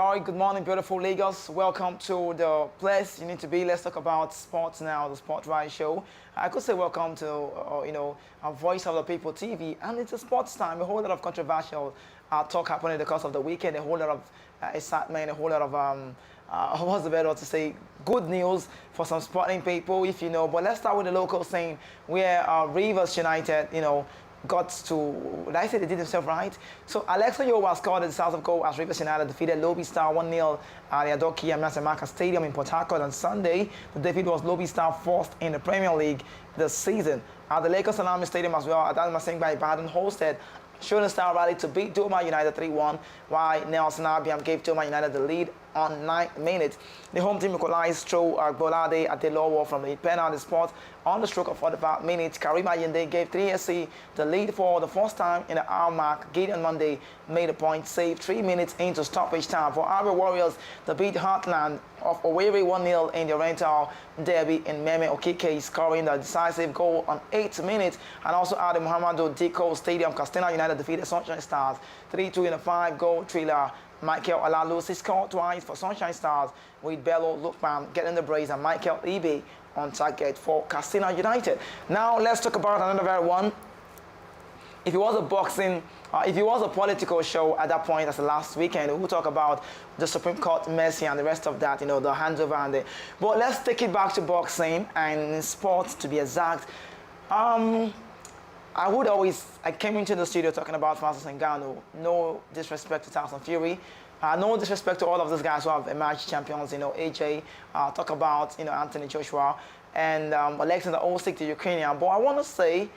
very good morning, beautiful Lagos. Welcome to the place you need to be. Let's talk about sports now, the Sport Rise Show. I could say welcome to, a Voice of the People TV, and it's a sports time. A whole lot of controversial talk happening in the course of the weekend. A whole lot of excitement, a whole lot of what's the better word to say? Good news for some sporting people, if you know. But let's start with the local scene, where Rivers United, got to, did I say they did themselves right? So Alexa Yowa scored the decisive goal as Rivers United defeated Lobby Star 1-0 at the Adokia Masamaka Stadium in Port Harcourt on Sunday. The defeat was Lobby Star first in the Premier League this season. At the Lakers Salami Stadium as well, Adal Masingba Ibadan hosted Shooting Star rally to beat Doma United 3-1, while Nelson Abiam gave Doma United the lead on 9th minute. The home team equalized through Bolade at the lower from the penalty spot on the stroke of 45 minutes. Karima Yende gave 3SC the lead for the first time in the hour mark. Gideon Monday made a point save 3 minutes into stoppage time. For our Warriors, they beat Heartland of Owerri 1-0 in the rental derby in Meme Okike, scoring the decisive goal on 8th minute. And also at the Muhammadu Diko Stadium, Castina United defeated Sunshine Stars 3-2 in a 5-goal thriller. Michael Alalusi scored twice for Sunshine Stars, with Bello Lukman getting the brace and Michael Ibe on target for Castina United. Now let's talk about another very one. If it was a boxing, if it was a political show at that point, as the last weekend, we'll talk about the Supreme Court mercy and the rest of that, the handover and the. But let's take it back to boxing and sports, to be exact. I came into the studio talking about Francis Ngannou. No disrespect to Tyson Fury. No disrespect to all of those guys who have emerged champions, AJ, talk about, Anthony Joshua, and Alexander Usyk, the Ukrainian. But I want to say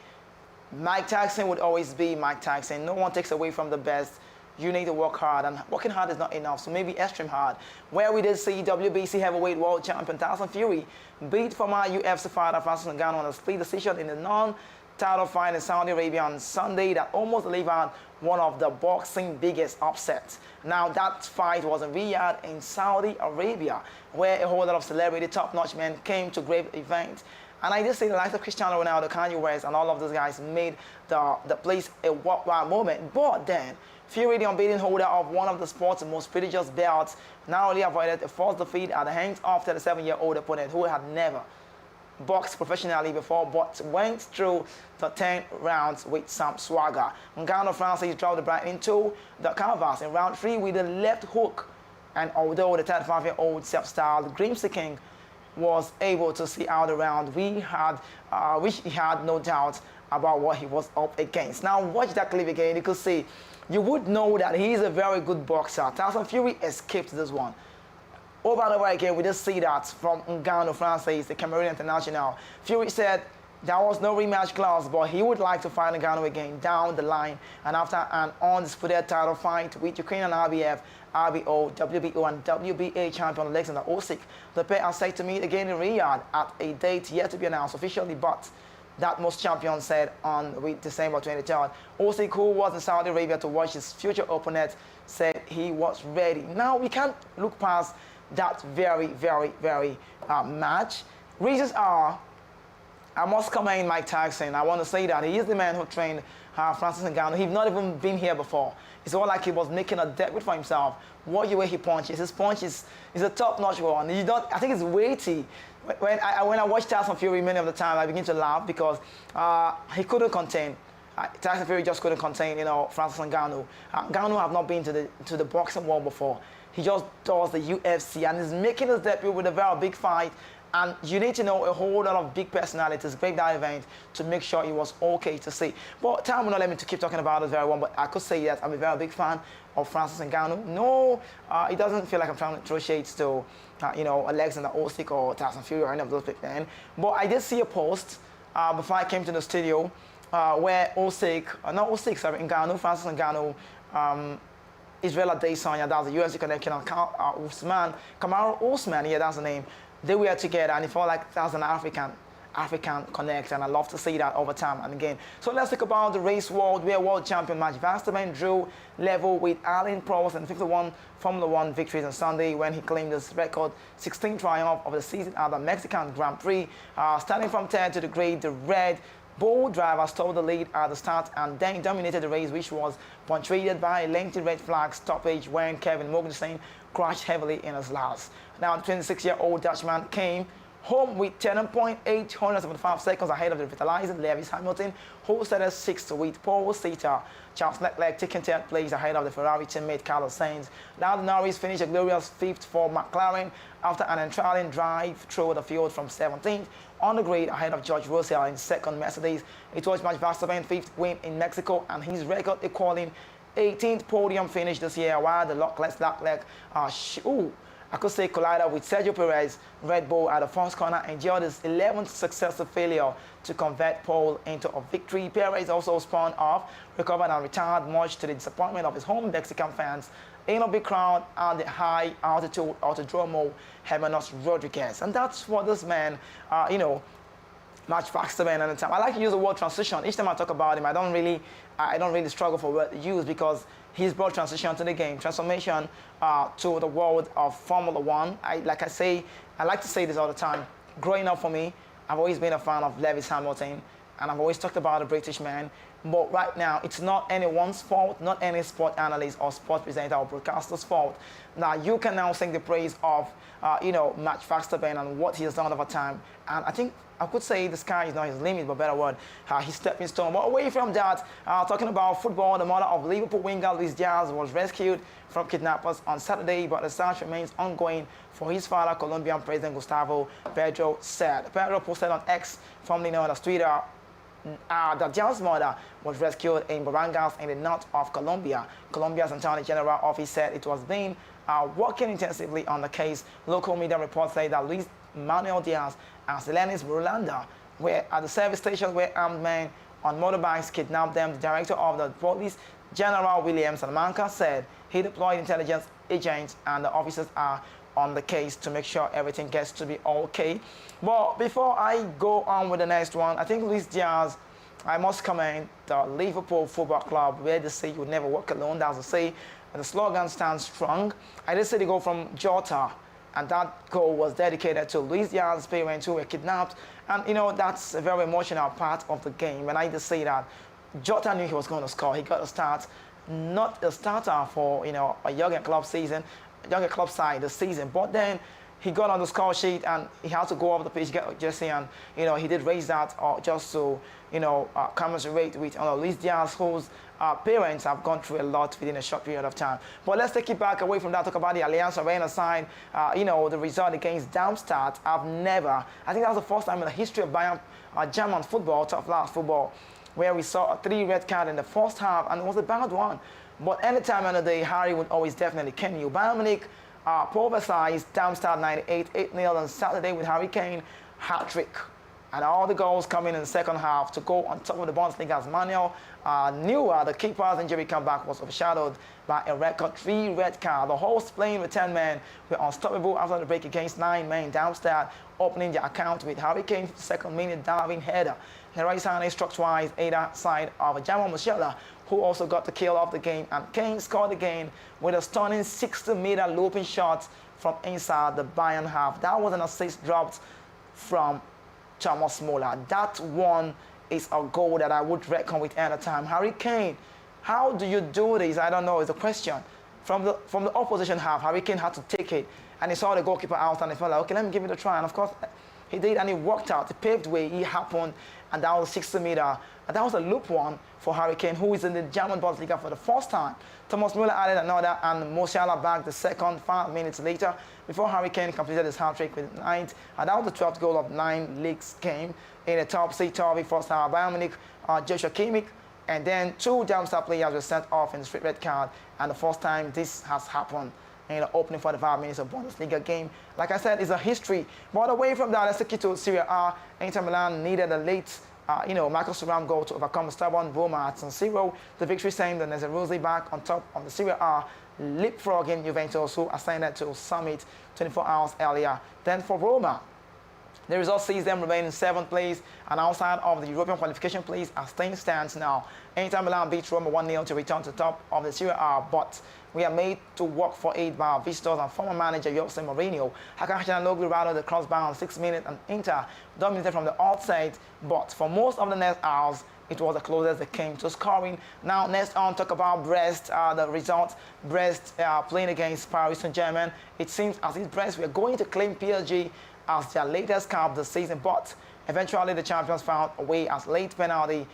Mike Tyson would always be Mike Tyson. No one takes away from the best. You need to work hard, and working hard is not enough, so maybe extreme hard. Where we did see WBC heavyweight world champion Tyson Fury beat former UFC fighter Francis Ngannou on a split decision in the non-title fight in Saudi Arabia on Sunday that almost delivered one of the boxing biggest upsets. Now, that fight was in Riyadh in Saudi Arabia, where a whole lot of celebrity top-notch men came to great event. And I just say the likes of Cristiano Ronaldo, Kanye West, and all of those guys made the place a worthwhile moment. But then, Fury, the unbeaten holder of one of the sport's most prestigious belts, narrowly avoided a first defeat at the hands of 37-year-old opponent who had never boxed professionally before, but went through the 10 rounds with some swagger. Ngannou Francis dropped the bride into the canvas in round 3 with a left hook, and although the 35-year-old self-styled Grimsey King was able to see out the round, which he had no doubt about what he was up against. Now watch that clip again. You could see, you would know that he is a very good boxer. Tyson Fury escaped this one. Over and over again, we just see that from Ngannou Francis, the Cameroonian international. Fury said there was no rematch clause, but he would like to fight Ngannou again down the line. And after an undisputed title fight with Ukrainian RBF, RBO, WBO, and WBA champion Alexander Usyk, the pair are set to meet again in Riyadh at a date yet to be announced officially, but that most champions said on December 23rd. Usyk, who was in Saudi Arabia to watch his future opponent, said he was ready. Now, we can't look past that very, very, very match. Reasons are, I must commend Mike Tyson. I want to say that he is the man who trained Francis Ngannou. He's not even been here before. It's all like he was making a debut for himself. Watch the way he punches. His punch is a top-notch one. I think it's weighty. When I watch Tyson Fury many of the time, I begin to laugh because he couldn't contain. Tyson Fury just couldn't contain, Francis Ngannou. Ngannou have not been to the boxing world before. He just does the UFC and is making his debut with a very big fight. And you need to know a whole lot of big personalities break that event to make sure it was okay to see. But time will not let me to keep talking about this very one, but I could say that I'm a very big fan of Francis Ngannou. No, it doesn't feel like I'm trying to throw shades to, Alexander Usyk or Tyson Fury or any of those big men. But I did see a post before I came to the studio where Ngannou, Francis Ngannou, Israel Adesanya, that's the UFC connection, and Kamaru Usman, yeah, that's the name. They were together, and it felt like that was an African connect, and I love to see that over time and again. So let's talk about the race world, where world champion Max Verstappen drew level with Alain Prost and 51 Formula One victories on Sunday when he claimed his record 16th triumph of the season at the Mexican Grand Prix. Starting from 10 to the grid, the Red Bull driver stole the lead at the start and then dominated the race, which was punctuated by a lengthy red flag stoppage when Kevin Magnussen crashed heavily in his last. Now, the 26-year-old Dutchman came home with 10.875 seconds ahead of the revitalizing Lewis Hamilton, who started sixth with pole sitter Charles Leclerc taking third place ahead of the Ferrari teammate Carlos Sainz. Now Norris finished a glorious fifth for McLaren after an enthralling drive through the field from 17th on the grid ahead of George Russell in second Mercedes. It was Max Verstappen's fifth win in Mexico and his record equaling 18th podium finish this year, while the luckless Leclerc I could say collided with Sergio Perez. Red Bull at the first corner endured his 11th successive failure to convert pole into a victory. Perez also spun off, recovered and retired, much to the disappointment of his home Mexican fans in a big crowd at the high altitude Autodromo Hermanos Rodriguez. And that's what this man, Max Verstappen at the time. I like to use the word transition. Each time I talk about him, I don't really struggle for word to use because he's brought transition to the game, transformation to the world of Formula One. I like to say this all the time. Growing up for me, I've always been a fan of Lewis Hamilton, and I've always talked about the British man. But right now, it's not anyone's fault, not any sport analyst or sport presenter or broadcaster's fault. Now, you can now sing the praise of, Max Verstappen and what he has done over time. And I think I could say the sky is not his limit, but better word, his stepping stone. But away from that, talking about football, the mother of Liverpool winger Luis Diaz was rescued from kidnappers on Saturday, but the search remains ongoing for his father, Colombian President Gustavo Petro said. Petro posted on X, formerly known as Twitter, that Diaz's mother was rescued in Barangas in the north of Colombia. Colombia's Attorney General office said it was being working intensively on the case. Local media reports say that Luis Manuel Diaz and Selenis Rolanda were at the service station where armed men on motorbikes kidnapped them. The director of the police, General William Salamanca, said he deployed intelligence agents and the officers are on the case to make sure everything gets to be okay. But before I go on with the next one, I think Luis Diaz, I must commend the Liverpool Football Club, where they say you would never walk alone. That's to say, the slogan stands strong. I did see the goal from Jota, and that goal was dedicated to Luis Diaz's parents who were kidnapped. And, that's a very emotional part of the game. And I just say that Jota knew he was going to score. He got a start, not a starter for, a younger club side this season. But then he got on the score sheet and he had to go off the pitch, get a jersey, and, he did raise that just to, commiserate with Luis Diaz, whose parents have gone through a lot within a short period of time. But let's take it back away from that, talk about the Allianz Arena side. The result against Darmstadt. I think that was the first time in the history of Bayern, German football, top last football, where we saw a 3 red card in the first half, and it was a bad one. But any time on the day, Harry would always definitely ken you. Bayern Munich pulverized Darmstadt 98, 8-0 on Saturday with Harry Kane hat-trick. And all the goals coming in the second half to go on top of the Bundesliga's Manuel Neuer. The keeper's injury comeback was overshadowed by a record 3 red card. The hosts playing with 10 men were unstoppable after the break against 9 men. Darmstadt opening their account with Harry Kane 52nd minute diving header. Leroy Sané struck twice either side of a Jamal Musiala, who also got the kill of the game, and Kane scored again with a stunning 60-meter looping shot from inside the Bayern half. That was an assist dropped from Thomas Muller. That one is a goal that I would reckon with any time. Harry Kane, how do you do this? I don't know, it's a question. From the opposition half, Harry Kane had to take it, and he saw the goalkeeper out, and he felt like, okay, let me give it a try. And of course, he did, and he worked out. The paved way, he happened, and that was 60-meter. And that was a loop one for Harry Kane, who is in the German Bundesliga for the first time. Thomas Müller added another, and Musiala back the second 5 minutes later before Harry Kane completed his hat-trick with 9. And that was the 12th goal of 9 leagues game in a top-six first half. Bayern Munich, Joshua Kimmich, and then 2 Darmstadt players were sent off in the straight red card, and the first time this has happened in the opening 45 minutes of Bundesliga game. Like I said, it's a history. But away from that, let's take it to Serie A. Inter Milan needed a late Marcus Thuram goal to overcome stubborn Roma at San Siro. The victory sent the Nerazzurri back on top of the Serie A, leapfrogging Juventus, who ascended to summit 24 hours earlier. Then for Roma, The result sees them remain in 7th place and outside of the European qualification place as things stands now. Inter Milan beat Roma 1-0 to return to the top of the Serie A, but we are made to work for 8 by our visitors and former manager Jose Mourinho. Hakan Calhanoglu routed the crossbar in 6 minutes and Inter dominated from the outside, but for most of the next hours, it was the closest they came to scoring. Now, next on, talk about Brest. The result, Brest playing against Paris Saint-Germain. It seems as if Brest were going to claim PSG as their latest cup this season, but eventually the champions found a way as late penalty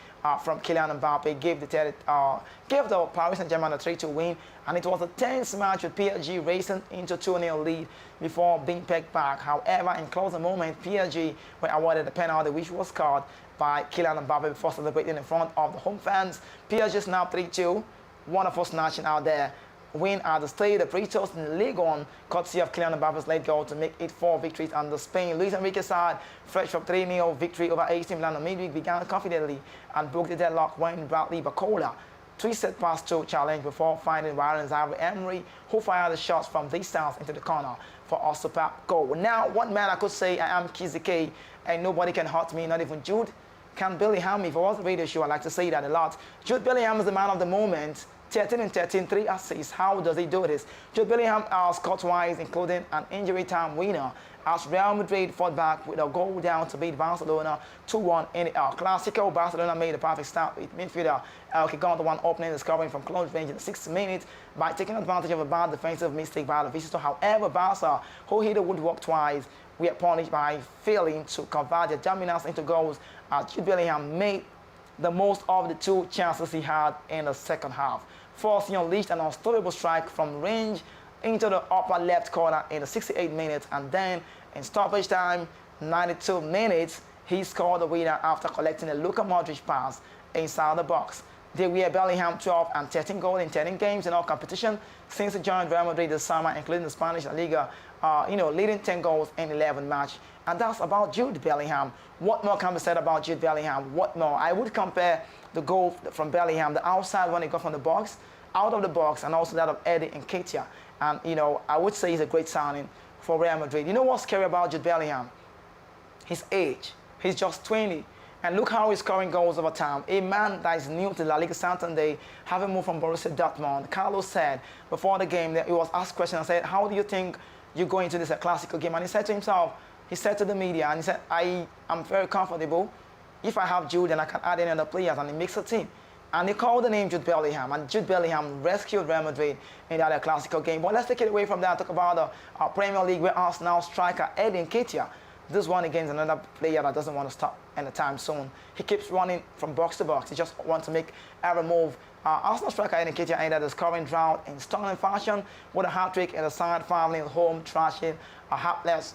from Kylian Mbappe gave the Paris Saint-Germain a 3-2 win, and it was a tense match with PSG racing into 2-0 lead before being pegged back. However, in closing moment, PSG were awarded a penalty which was scored by Kylian Mbappe before celebrating in front of the home fans. PSG is now 3-2, wonderful snatching out there. Win at the Stade de Britos in Ligue 1, courtesy of Kylian Mbappe's late goal to make it 4 victories under Spain. Luis Enrique's side, fresh from 3-0 victory over AC Milan on midweek, began confidently and broke the deadlock when Bradley Barcola twisted past 2 challenge before finding Ryan Emery, who fired the shots from distance into the corner for a superb goal. Now, one man I could say I am Kizike, and nobody can hurt me, not even Jude can Bellingham. If it was a radio show, I like to say that a lot. Jude Bellingham is the man of the moment. 13 and 13, 3 assists. How does he do this? Jude Bellingham scored twice, including an injury time winner, as Real Madrid fought back with a goal down to beat Barcelona 2-1 in the El Clasico. Barcelona made a perfect start with midfielder Elke Gundogan opening the scoring from close range in the 6th minute by taking advantage of a bad defensive mistake by the visitor. However, Barca, who hit the woodwork twice, were punished by failing to convert their dominance into goals, as Jude Bellingham made the most of the 2 chances he had in the second half, forcing unleashed an unstoppable strike from range into the upper left corner in the 68th minute, and then in stoppage time, 92 minutes, he scored the winner after collecting a Luka Modric pass inside the box. They were Bellingham 12 and 13 goals in 13 games in all competition since he joined Real Madrid this summer, including the Spanish La Liga, leading 10 goals in 11 matches. And that's about Jude Bellingham. What more can be said about Jude Bellingham? What more? I would compare the goal from Bellingham, the outside one he got from the box, out of the box, and also that of Eddie Nketiah. And, I would say he's a great signing for Real Madrid. You know what's scary about Jude Bellingham? His age. He's just 20. And look how he's scoring goals over time. A man that is new to La Liga Santander, having moved from Borussia Dortmund. Carlos said before the game that he was asked questions and said, how do you think you go into this classical game? And he said to himself, he said to the media, and he said, I am very comfortable. If I have Jude, then I can add any other players, and he makes a team. And he called the name Jude Bellingham, and Jude Bellingham rescued Real Madrid in that classical game. But let's take it away from that and talk about the Premier League, where Arsenal striker Eddie Nketiah, this one against another player that doesn't want to stop anytime soon. He keeps running from box to box. He just wants to make every move. Arsenal striker Eddie Nketiah ended the scoring drought in stunning fashion with a hat-trick in the side, finally home, trashing a hapless,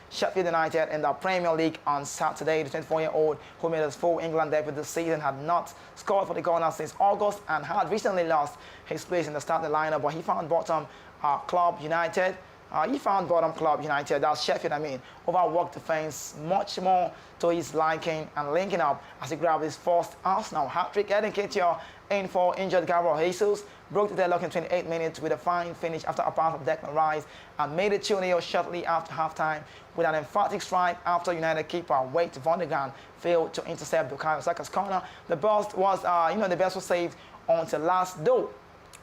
Sheffield United in the Premier League on Saturday. The 24-year-old, who made his full England debut this season, had not scored for the Gunners since August and had recently lost his place in the starting lineup, but he found bottom club United. That's Sheffield, overworked defense, much more to his liking, and linking up as he grabbed his first Arsenal hat-trick. Eddie Nketiah in for injured Gabriel Jesus, broke the deadlock in 28 minutes with a fine finish after a pass of Declan Rice, and made it 2-0 shortly after halftime with an emphatic strike after United keeper Wout van der Gaan failed to intercept Bukayo Saka's corner. The best was, the best was saved until last, though,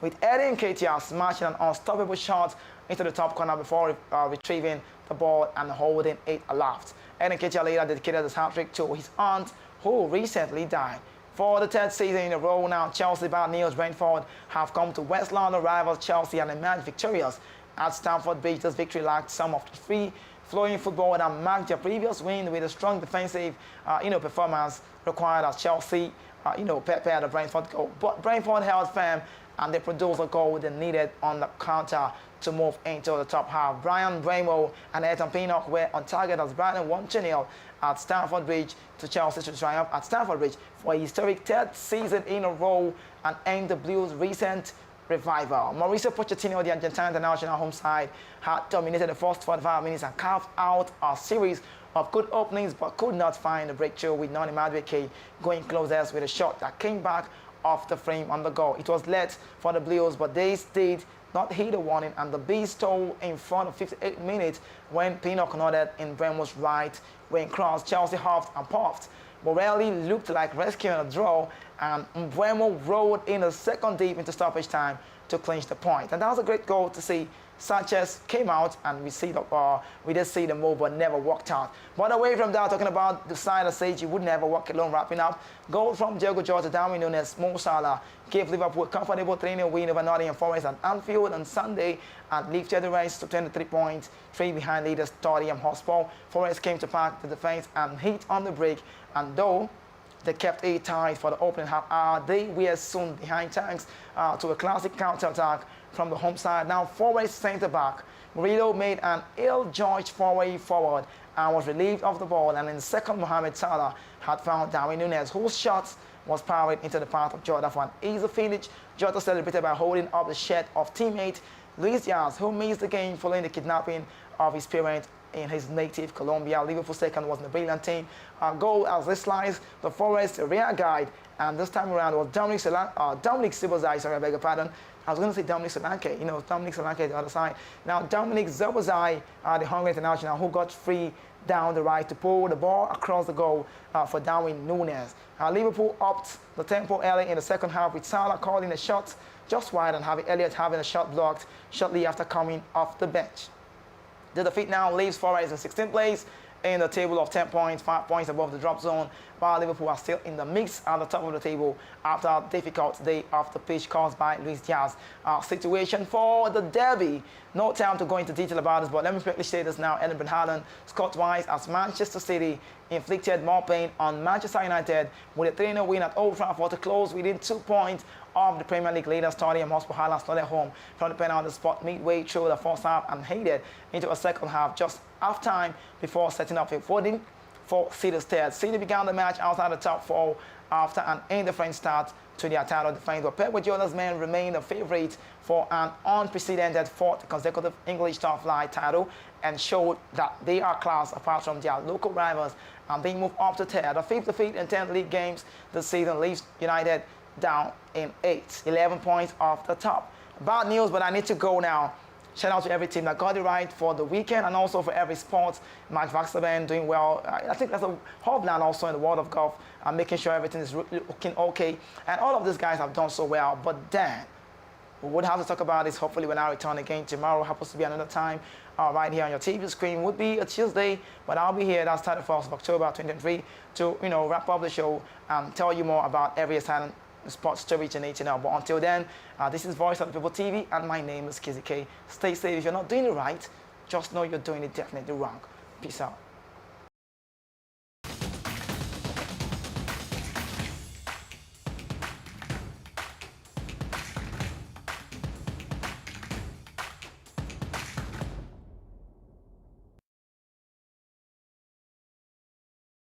with Eddie Nketiah smashing an unstoppable shot into the top corner before retrieving the ball and holding it aloft. Eddie Nketiah later dedicated his hat-trick to his aunt, who recently died. For the 3rd season in a row now, Chelsea bad news. Brentford have come to West London rivals Chelsea and emerged victorious at Stamford Bridge. This victory lacked some of the free-flowing football that marked their previous win, with a strong defensive, performance required as Chelsea, prepared the Brentford goal. But Brentford held firm, and they produced a goal they needed on the counter to move into the top half. Brian Bremo and Ethan Pinnock were on target as Brighton won 2-0 at Stamford Bridge to Chelsea to triumph at Stamford Bridge for a historic 3rd season in a row and end the Blues' recent revival. Mauricio Pochettino, the Argentine international home side, had dominated the first 45 minutes and carved out a series of good openings, but could not find a breakthrough, with Noni Madueke going closest with a shot that came back off the frame on the goal. It was late for the Blues, but they stayed not heed the warning, and the Bees stole in front of 58 minutes when Pino connected in Bremo's right wing cross. Chelsea huffed and puffed, but rarely looked like rescuing a draw, and Bremo rolled in a second deep into stoppage time to clinch the point. And that was a great goal to see. Sanchez came out, and we did see the move, but never worked out. But away from that, talking about the side of Sage, you would never walk alone. Wrapping up, goal from Diego Jota, Darwin Núñez, Mo Salah gave Liverpool a comfortable 3-0 win over Nottingham Forest at Anfield on Sunday and lifted the race to 23 points, 3 behind leaders Tottenham Hotspur. Forest came to pack the defence and hit on the break, and though they kept it tight for the opening half hour, they were soon behind thanks to a classic counter-attack from the home side. Now Forest centre-back Murillo made an ill-judged forward and was relieved of the ball, and in the second Mohamed Salah had found Darwin Núñez, whose shot was parried into the path of Jota for an easy finish. Jota celebrated by holding up the shirt of teammate Luis Diaz, who missed the game following the kidnapping of his parents in his native Colombia. Liverpool second was the brilliant team. Goal as they sliced the Forest rear guide, and this time around was Dominic Szoboszlai, sorry, I beg your pardon. I was going to say Dominic Solanke, Dominic Solanke the other side. Now Dominic Szoboszlai, the Hungary international, who got free down the right to pull the ball across the goal for Darwin Núñez. Liverpool upped the tempo early in the second half with Salah calling a shot just wide and Harvey Elliott having a shot blocked shortly after coming off the bench. The defeat now leaves Forest in 16th place in the table of 10 points, 5 points above the drop zone, while Liverpool are still in the mix at the top of the table after a difficult day off the pitch caused by Luis Diaz. Situation for the derby. No time to go into detail about this, but let me quickly say this now. Erling Haaland scored twice as Manchester City inflicted more pain on Manchester United with a 3-0 win at Old Trafford to close within 2 points of the Premier League leaders Tottenham Hotspur. Haaland started home from the penalty spot midway through the first half and headed into a second half just half time before setting up a voting for City's third. City began the match outside the top 4 after an indifferent start to their title defense, but Pep Guardiola's men remained the favourite for an unprecedented 4th consecutive English top flight title and showed that they are class apart from their local rivals, and they move up to third. The 5th defeat in 10 league games this season leaves United down in 11 points off the top. Bad news, but I need to go now. Shout out to every team that got it right for the weekend, and also for every sport. Max Verstappen doing well. I think that's a Haaland also in the world of golf, making sure everything is looking okay. And all of these guys have done so well. But then, we would have to talk about this hopefully when I return again tomorrow. Happens to be another time right here on your TV screen. Would be a Tuesday, but I'll be here. That's 31st of October 2023 to wrap up the show and tell you more about every exciting sports story you need to know. But until then, this is Voice of the People TV, and my name is Kizzy K. Stay safe. If you're not doing it right, just know you're doing it definitely wrong. Peace out.